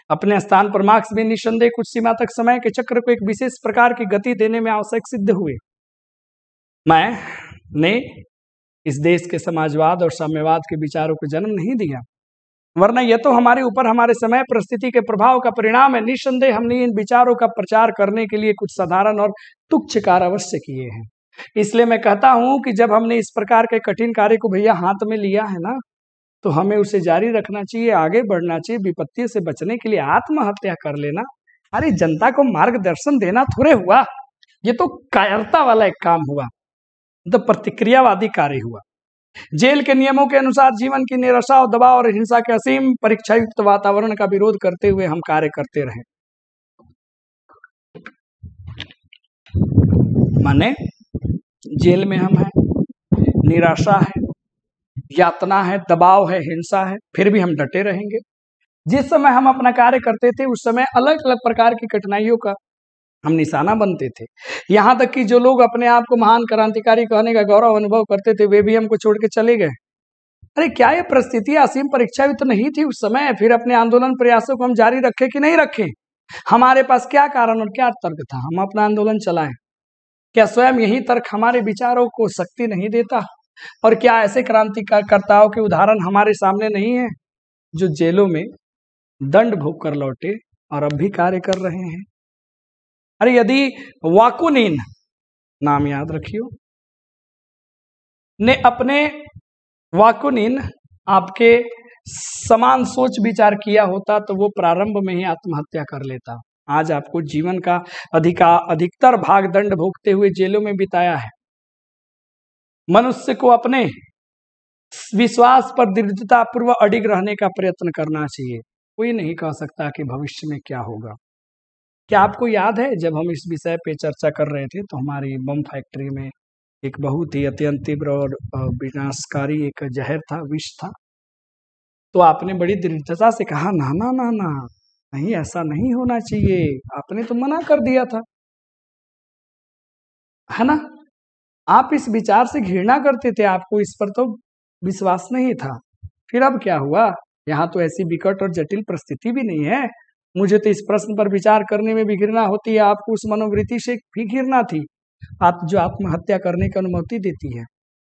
अपने स्थान पर मार्क्स भी निस्संदेह कुछ सीमा तक समय के चक्र को एक विशेष प्रकार की गति देने में आवश्यक सिद्ध हुए। मैंने इस देश के समाजवाद और साम्यवाद के विचारों को जन्म नहीं दिया, वरना यह तो हमारे ऊपर हमारे समय परिस्थिति के प्रभाव का परिणाम है। निस्संदेह हमने इन विचारों का प्रचार करने के लिए कुछ साधारण और तुच्छ कार्य अवश्य किए हैं। इसलिए मैं कहता हूं कि जब हमने इस प्रकार के कठिन कार्य को भैया हाथ में लिया है ना, तो हमें उसे जारी रखना चाहिए, आगे बढ़ना चाहिए। विपत्ति से बचने के लिए आत्महत्या कर लेना, अरे जनता को मार्गदर्शन देना थोड़े हुआ, ये तो कायरता वाला एक काम हुआ, तो प्रतिक्रियावादी कार्य हुआ। जेल के नियमों के अनुसार जीवन की निराशा और दबाव और हिंसा के असीम परीक्षायुक्त वातावरण का विरोध करते हुए हम कार्य करते रहे। माने जेल में हम हैं, निराशा है, यातना है, दबाव है, हिंसा है, फिर भी हम डटे रहेंगे। जिस समय हम अपना कार्य करते थे उस समय अलग अलग प्रकार की कठिनाइयों का हम निशाना बनते थे। यहाँ तक कि जो लोग अपने आप को महान क्रांतिकारी कहने का गौरव अनुभव करते थे, वे भी हमको छोड़ के चले गए। अरे क्या ये परिस्थिति असीम परीक्षा भी तो नहीं थी उस समय? फिर अपने आंदोलन प्रयासों को हम जारी रखें कि नहीं रखें? हमारे पास क्या कारण और क्या तर्क था हम अपना आंदोलन चलाएं? क्या स्वयं यही तर्क हमारे विचारों को शक्ति नहीं देता? और क्या ऐसे क्रांतिकर्ताओं के उदाहरण हमारे सामने नहीं है जो जेलों में दंड भोग कर लौटे और अब भी कार्य कर रहे हैं? अरे यदि वाकुनिन, नाम याद रखियो, ने अपने वाकुनिन आपके समान सोच विचार किया होता तो वो प्रारंभ में ही आत्महत्या कर लेता। आज आपको जीवन का अधिकतर भाग दंड भोगते हुए जेलों में बिताया है। मनुष्य को अपने विश्वास पर दृढ़ता पूर्वक अडिग रहने का प्रयत्न करना चाहिए। कोई नहीं कह सकता कि भविष्य में क्या होगा। क्या आपको याद है जब हम इस विषय पे चर्चा कर रहे थे तो हमारी बम फैक्ट्री में एक बहुत ही अत्यंत तीव्र और विनाशकारी एक जहर था, विष था, तो आपने बड़ी दृढ़ता से कहा ना ना ना ना, नहीं ऐसा नहीं होना चाहिए। आपने तो मना कर दिया था, है ना? आप इस विचार से घृणा करते थे, आपको इस पर तो विश्वास नहीं था। फिर अब क्या हुआ? यहाँ तो ऐसी विकट और जटिल परिस्थिति भी नहीं है। मुझे तो इस प्रश्न पर विचार करने में भी घृणा होती है, आपको उस मनोवृत्ति से भी घृणा थी आप जो आत्महत्या करने की अनुमति देती है।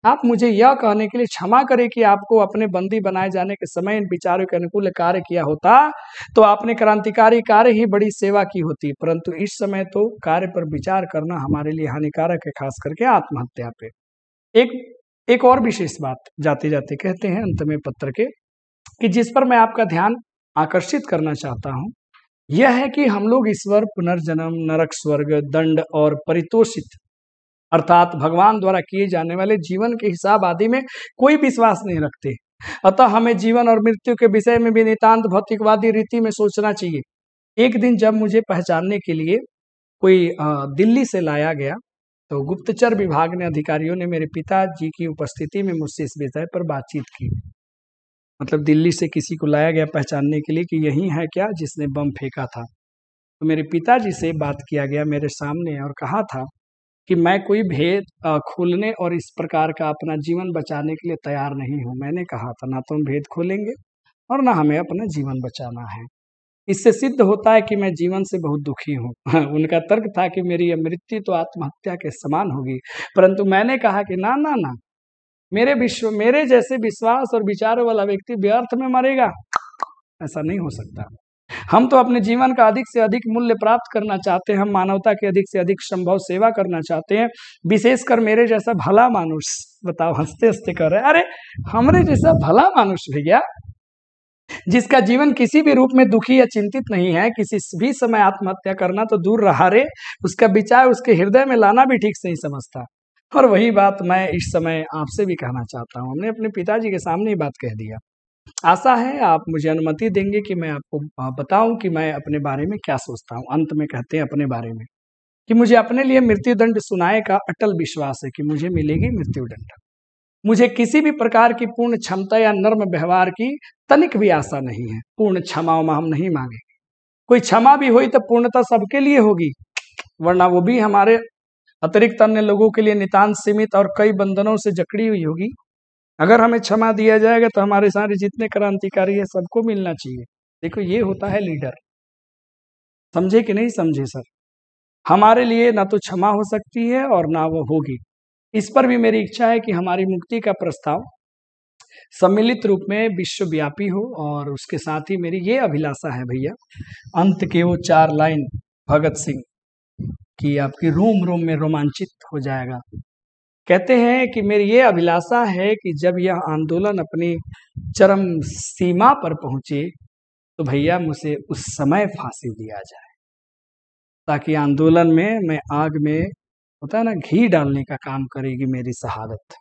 आप मुझे यह कहने के लिए क्षमा करें कि आपको अपने बंदी बनाए जाने के समय इन विचारों के अनुकूल कार्य किया होता तो आपने क्रांतिकारी कार्य ही बड़ी सेवा की होती, परंतु इस समय तो कार्य पर विचार करना हमारे लिए हानिकारक है, खास करके आत्महत्या पे। एक और विशेष बात जाते जाते कहते हैं अंत में पत्र के, कि जिस पर मैं आपका ध्यान आकर्षित करना चाहता हूं, यह है कि हम लोग ईश्वर, पुनर्जन्म, नरक, स्वर्ग, दंड और परितोषित अर्थात भगवान द्वारा किए जाने वाले जीवन के हिसाब आदि में कोई विश्वास नहीं रखते। अतः हमें जीवन और मृत्यु के विषय में भी नितांत भौतिकवादी रीति में सोचना चाहिए। एक दिन जब मुझे पहचानने के लिए कोई दिल्ली से लाया गया तो गुप्तचर विभाग ने अधिकारियों ने मेरे पिताजी की उपस्थिति में मुझसे इस विषय पर बातचीत की। मतलब दिल्ली से किसी को लाया गया पहचानने के लिए कि यही है क्या जिसने बम फेंका था। तो मेरे पिताजी से बात किया गया मेरे सामने और कहा था कि मैं कोई भेद खोलने और इस प्रकार का अपना जीवन बचाने के लिए तैयार नहीं हूँ। मैंने कहा था ना तो हम भेद खोलेंगे और ना हमें अपना जीवन बचाना है। इससे सिद्ध होता है कि मैं जीवन से बहुत दुखी हूँ। उनका तर्क था कि मेरी यह मृत्यु तो आत्महत्या के समान होगी, परंतु मैंने कहा कि ना ना ना, मेरे जैसे विश्वास और विचारों वाला व्यक्ति व्यर्थ में मरेगा, ऐसा नहीं हो सकता। हम तो अपने जीवन का अधिक से अधिक मूल्य प्राप्त करना चाहते हैं, हम मानवता की अधिक से अधिक संभव सेवा करना चाहते हैं, विशेषकर मेरे जैसा भला मानुष। बताओ, हंसते हंसते कर रहे, अरे हमरे जैसा भला मानुष भैया, जिसका जीवन किसी भी रूप में दुखी या चिंतित नहीं है, किसी भी समय आत्महत्या करना तो दूर रहा रे, उसका विचार उसके हृदय में लाना भी ठीक से नहीं समझता। और वही बात मैं इस समय आपसे भी कहना चाहता हूँ। हमने अपने पिताजी के सामने ही बात कह दिया। आशा है आप मुझे अनुमति देंगे कि मैं आपको बताऊं कि मैं अपने बारे में क्या सोचता हूं। अंत में कहते हैं अपने बारे में कि मुझे अपने लिए मृत्युदंड सुनाए का अटल विश्वास है कि मुझे मिलेगी मृत्युदंड। मुझे किसी भी प्रकार की पूर्ण क्षमता या नर्म व्यवहार की तनिक भी आशा नहीं है। पूर्ण क्षमा हम नहीं मांगेंगे। कोई क्षमा भी हुई तो पूर्णता सबके लिए होगी, वरना वो भी हमारे अतिरिक्त अन्य लोगों के लिए नितांत सीमित और कई बंधनों से जकड़ी हुई होगी। अगर हमें क्षमा दिया जाएगा तो हमारे सारे जितने क्रांतिकारी है सबको मिलना चाहिए। देखो ये होता है लीडर। समझे कि नहीं समझे सर? हमारे लिए ना तो क्षमा हो सकती है और ना वो होगी। इस पर भी मेरी इच्छा है कि हमारी मुक्ति का प्रस्ताव सम्मिलित रूप में विश्वव्यापी हो, और उसके साथ ही मेरी ये अभिलाषा है भैया, अंत के वो 4 लाइन भगत सिंह की आपकी रोम रोम में रोमांचित हो जाएगा। कहते हैं कि मेरी ये अभिलाषा है कि जब यह आंदोलन अपनी चरम सीमा पर पहुंचे तो भैया मुझे उस समय फांसी दिया जाए, ताकि आंदोलन में मैं आग में होता है ना घी डालने का काम करेगी मेरी शहादत।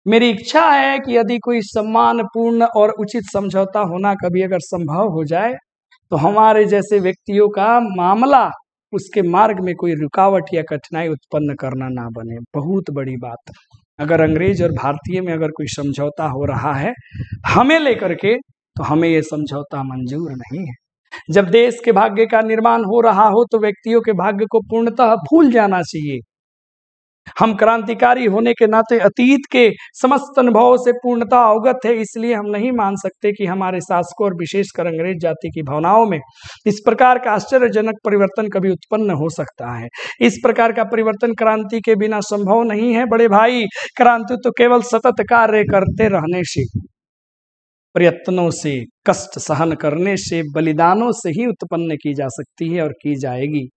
मेरी इच्छा है कि यदि कोई सम्मानपूर्ण और उचित समझौता होना कभी अगर संभव हो जाए तो हमारे जैसे व्यक्तियों का मामला उसके मार्ग में कोई रुकावट या कठिनाई उत्पन्न करना ना बने। बहुत बड़ी बात, अगर अंग्रेज और भारतीय में अगर कोई समझौता हो रहा है हमें लेकर के, तो हमें ये समझौता मंजूर नहीं है। जब देश के भाग्य का निर्माण हो रहा हो तो व्यक्तियों के भाग्य को पूर्णतः भूल जाना चाहिए। हम क्रांतिकारी होने के नाते अतीत के समस्त अनुभवों से पूर्णतः अवगत है, इसलिए हम नहीं मान सकते कि हमारे शासकों और विशेषकर अंग्रेज जाति की भावनाओं में इस प्रकार का आश्चर्यजनक परिवर्तन कभी उत्पन्न हो सकता है। इस प्रकार का परिवर्तन क्रांति के बिना संभव नहीं है बड़े भाई। क्रांति तो केवल सतत कार्य करते रहने से, प्रयत्नों से, कष्ट सहन करने से, बलिदानों से ही उत्पन्न की जा सकती है और की जाएगी।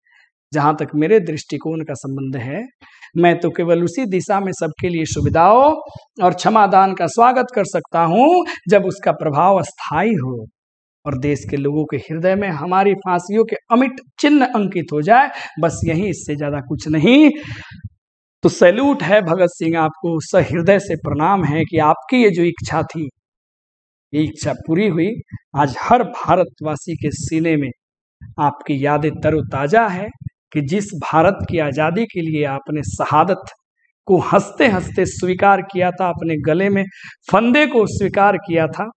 जहां तक मेरे दृष्टिकोण का संबंध है, मैं तो केवल उसी दिशा में सबके लिए सुविधाओं और क्षमादान का स्वागत कर सकता हूं जब उसका प्रभाव स्थायी हो और देश के लोगों के हृदय में हमारी फांसियों के अमिट चिन्ह अंकित हो जाए। बस यही, इससे ज्यादा कुछ नहीं। तो सैल्यूट है भगत सिंह, आपको सहृदय से प्रणाम है कि आपकी ये जो इच्छा थी, ये इच्छा पूरी हुई। आज हर भारतवासी के सीने में आपकी यादें तरोताजा है कि जिस भारत की आज़ादी के लिए आपने शहादत को हंसते हंसते स्वीकार किया था, अपने गले में फंदे को स्वीकार किया था,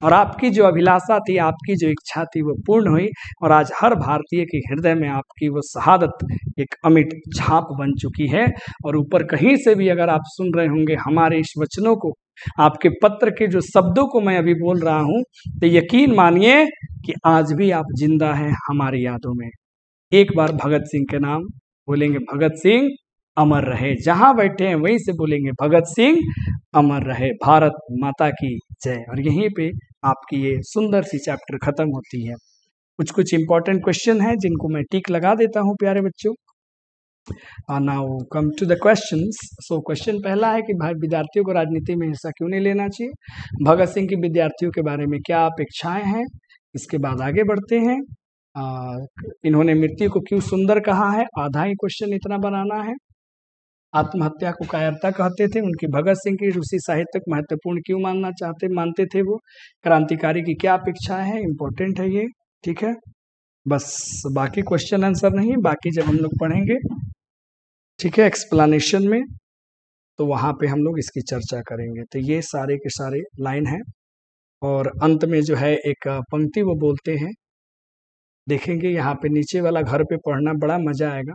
और आपकी जो अभिलाषा थी, आपकी जो इच्छा थी, वो पूर्ण हुई। और आज हर भारतीय के हृदय में आपकी वो शहादत एक अमिट छाप बन चुकी है। और ऊपर कहीं से भी अगर आप सुन रहे होंगे हमारे इस वचनों को, आपके पत्र के जो शब्दों को मैं अभी बोल रहा हूँ, तो यकीन मानिए कि आज भी आप जिंदा हैं हमारी यादों में। एक बार भगत सिंह के नाम बोलेंगे, भगत सिंह अमर रहे। जहां बैठे हैं वहीं से बोलेंगे, भगत सिंह अमर रहे, भारत माता की जय। और यहीं पे आपकी ये सुंदर सी चैप्टर खत्म होती है। कुछ कुछ इंपॉर्टेंट क्वेश्चन है जिनको मैं टिक लगा देता हूं प्यारे बच्चों। Now come to the questions. So question पहला है कि भाई विद्यार्थियों को राजनीति में हिस्सा क्यों नहीं लेना चाहिए? भगत सिंह की विद्यार्थियों के बारे में क्या अपेक्षाएं हैं? इसके बाद आगे बढ़ते हैं। इन्होंने मृत्यु को क्यों सुंदर कहा है? आधा ही क्वेश्चन इतना बनाना है। आत्महत्या को कायरता कहते थे, उनकी भगत सिंह की रूसी साहित्य को महत्वपूर्ण क्यों मानते थे वो? क्रांतिकारी की क्या अपेक्षाएं हैं? इंपॉर्टेंट है ये, ठीक है। बस बाकी क्वेश्चन आंसर नहीं, बाकी जब हम लोग पढ़ेंगे, ठीक है, एक्सप्लेनेशन में, तो वहां पे हम लोग इसकी चर्चा करेंगे। तो ये सारे के सारे लाइन हैं, और अंत में जो है एक पंक्ति वो बोलते हैं, देखेंगे यहाँ पे नीचे वाला घर पे पढ़ना बड़ा मजा आएगा,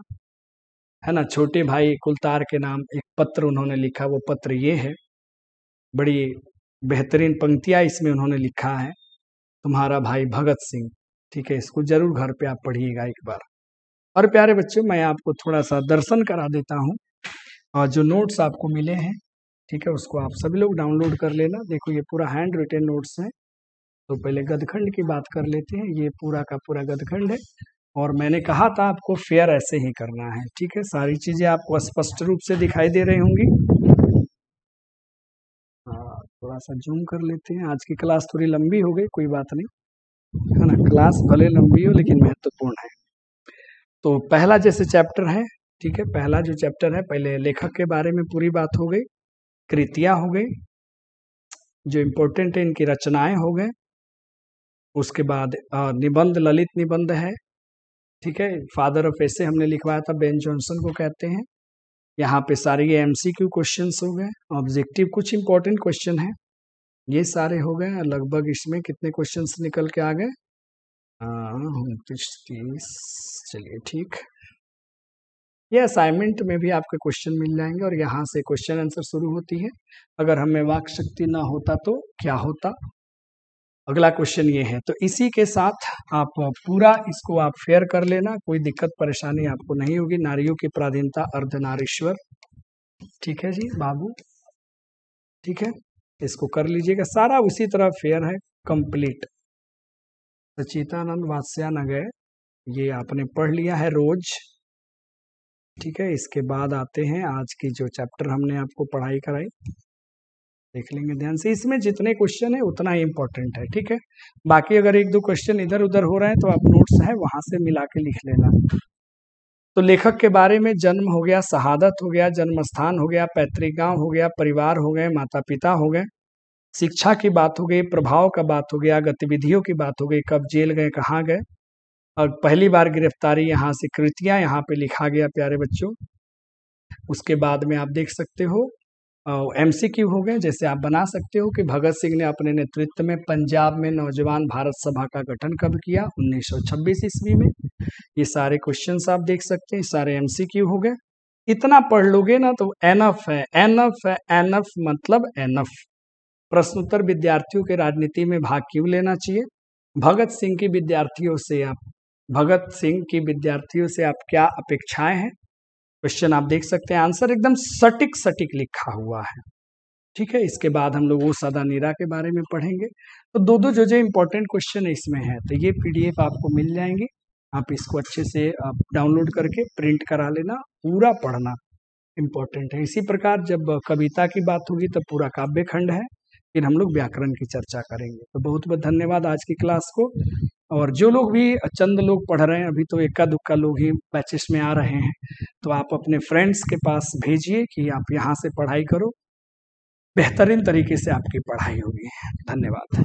है ना। छोटे भाई कुलतार के नाम एक पत्र उन्होंने लिखा, वो पत्र ये है, बड़ी बेहतरीन पंक्तियां इसमें उन्होंने लिखा है, तुम्हारा भाई भगत सिंह, ठीक है। इसको जरूर घर पे आप पढ़िएगा एक बार। और प्यारे बच्चों, मैं आपको थोड़ा सा दर्शन करा देता हूँ, और जो नोट्स आपको मिले हैं, ठीक है, उसको आप सभी लोग डाउनलोड कर लेना। देखो ये पूरा हैंड रिटेन नोट्स है। तो पहले गदखंड की बात कर लेते हैं। ये पूरा का पूरा गदखंड है, और मैंने कहा था आपको फेयर ऐसे ही करना है, ठीक है। सारी चीजें आपको स्पष्ट रूप से दिखाई दे रही होंगी। थोड़ा सा जूम कर लेते हैं। आज की क्लास थोड़ी लंबी हो गई, कोई बात नहीं, है ना। क्लास भले लंबी हो लेकिन महत्वपूर्ण है। तो पहला जैसे चैप्टर है, ठीक है, पहला जो चैप्टर है, पहले लेखक के बारे में पूरी बात हो गई, कृतियां हो गई, जो इम्पोर्टेंट है इनकी रचनाएं हो गए। उसके बाद निबंध, ललित निबंध है, ठीक है। फादर ऑफ एसे हमने लिखवाया था, बेन जॉनसन को कहते हैं। यहाँ पे सारे ये MCQ क्वेश्चंस हो गए, ऑब्जेक्टिव कुछ इंपॉर्टेंट क्वेश्चन है, ये सारे हो गए। लगभग इसमें कितने क्वेश्चंस निकल के आ गए? 29-30, चलिए ठीक। ये असाइनमेंट में भी आपके क्वेश्चन मिल जाएंगे, और यहाँ से क्वेश्चन आंसर शुरू होती है। अगर हमें वाक शक्ति ना होता तो क्या होता? अगला क्वेश्चन ये है, तो इसी के साथ आप पूरा इसको आप फेयर कर लेना, कोई दिक्कत परेशानी आपको नहीं होगी। नारियों की पराधीनता, अर्धनारीश्वर, ठीक है जी बाबू, ठीक है, इसको कर लीजिएगा, सारा उसी तरह फेयर है, कंप्लीट। सचितानंद वात्स्यानगय, ये आपने पढ़ लिया है रोज, ठीक है। इसके बाद आते हैं आज की जो चैप्टर हमने आपको पढ़ाई कराई, देख लेंगे ध्यान से। इसमें जितने क्वेश्चन है उतना ही इंपॉर्टेंट है, ठीक है। बाकी अगर एक दो क्वेश्चन इधर उधर हो रहे हैं तो आप नोट्स है वहां से मिला के लिख लेना। तो लेखक के बारे में, जन्म हो गया, शहादत हो गया, जन्म स्थान हो गया, पैतृक गांव हो गया, परिवार हो गए, माता पिता हो गए, शिक्षा की बात हो गई, प्रभाव का बात हो गया, गतिविधियों की बात हो गई, कब जेल गए, कहाँ गए, और पहली बार गिरफ्तारी, यहाँ से कृतियां यहाँ पे लिखा गया प्यारे बच्चों। उसके बाद में आप देख सकते हो एमसीक्यू हो गए, जैसे आप बना सकते हो कि भगत सिंह ने अपने नेतृत्व में पंजाब में नौजवान भारत सभा का गठन कब किया, 1926 ईस्वी में। ये सारे क्वेश्चंस आप देख सकते हैं, सारे एमसीक्यू हो गए। इतना पढ़ लोगे ना तो एनफ है, एनफ है, एनफ मतलब एनफ। प्रश्नोत्तर विद्यार्थियों के राजनीति में भाग क्यों लेना चाहिए, भगत सिंह की विद्यार्थियों से आप क्या अपेक्षाएं हैं, क्वेश्चन आप देख सकते हैं, आंसर एकदम सटीक सटीक लिखा हुआ है, ठीक है। इसके बाद हम लोग वो सदा नीरा के बारे में पढ़ेंगे। तो दो दो जो इंपॉर्टेंट क्वेश्चन इसमें है, तो ये पीडीएफ आपको मिल जाएंगे, आप इसको अच्छे से आप डाउनलोड करके प्रिंट करा लेना, पूरा पढ़ना इम्पोर्टेंट है। इसी प्रकार जब कविता की बात होगी तब पूरा काव्य खंड है, फिर हम लोग व्याकरण की चर्चा करेंगे। तो बहुत बहुत धन्यवाद आज की क्लास को। और जो लोग भी, चंद लोग पढ़ रहे हैं, अभी तो इक्का दुक्का लोग ही बैचेस में आ रहे हैं, तो आप अपने फ्रेंड्स के पास भेजिए कि आप यहाँ से पढ़ाई करो, बेहतरीन तरीके से आपकी पढ़ाई होगी। धन्यवाद।